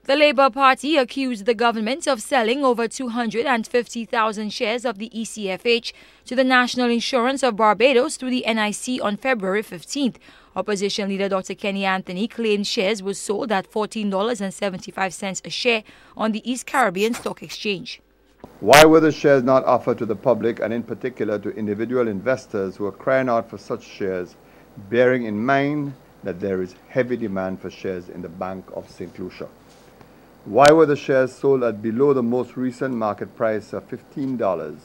The Labour Party accused the government of selling over 250,000 shares of the ECFH to the National Insurance of Barbados through the NIC on February 15th. Opposition leader Dr. Kenny Anthony claimed shares were sold at $14.75 a share on the East Caribbean Stock Exchange. Why were the shares not offered to the public and in particular to individual investors who are crying out for such shares, bearing in mind that there is heavy demand for shares in the Bank of St. Lucia? Why were the shares sold at below the most recent market price of $15,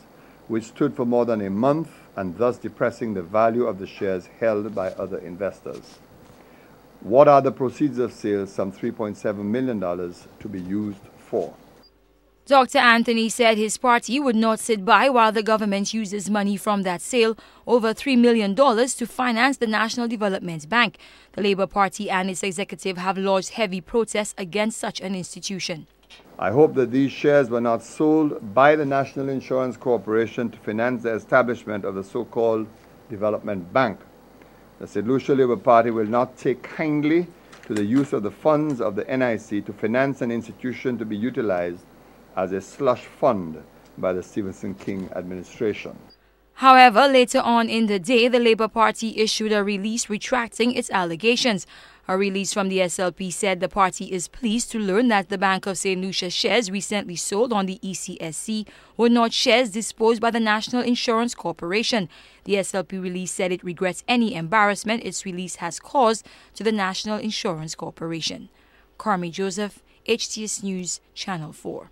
which stood for more than a month and thus depressing the value of the shares held by other investors? What are the proceeds of sales, some $3.7 million, to be used for? Dr. Anthony said his party would not sit by while the government uses money from that sale, over $3 million, to finance the National Development Bank. The Labour Party and its executive have lodged heavy protests against such an institution. I hope that these shares were not sold by the National Insurance Corporation to finance the establishment of the so-called Development Bank. The St. Lucia Labour Party will not take kindly to the use of the funds of the NIC to finance an institution to be utilized as a slush fund by the Stephenson King administration. However, later on in the day, the Labour Party issued a release retracting its allegations. A release from the SLP said the party is pleased to learn that the Bank of St. Lucia shares recently sold on the ECSC were not shares disposed by the National Insurance Corporation. The SLP release said it regrets any embarrassment its release has caused to the National Insurance Corporation. Carmi Joseph, HTS News, Channel 4.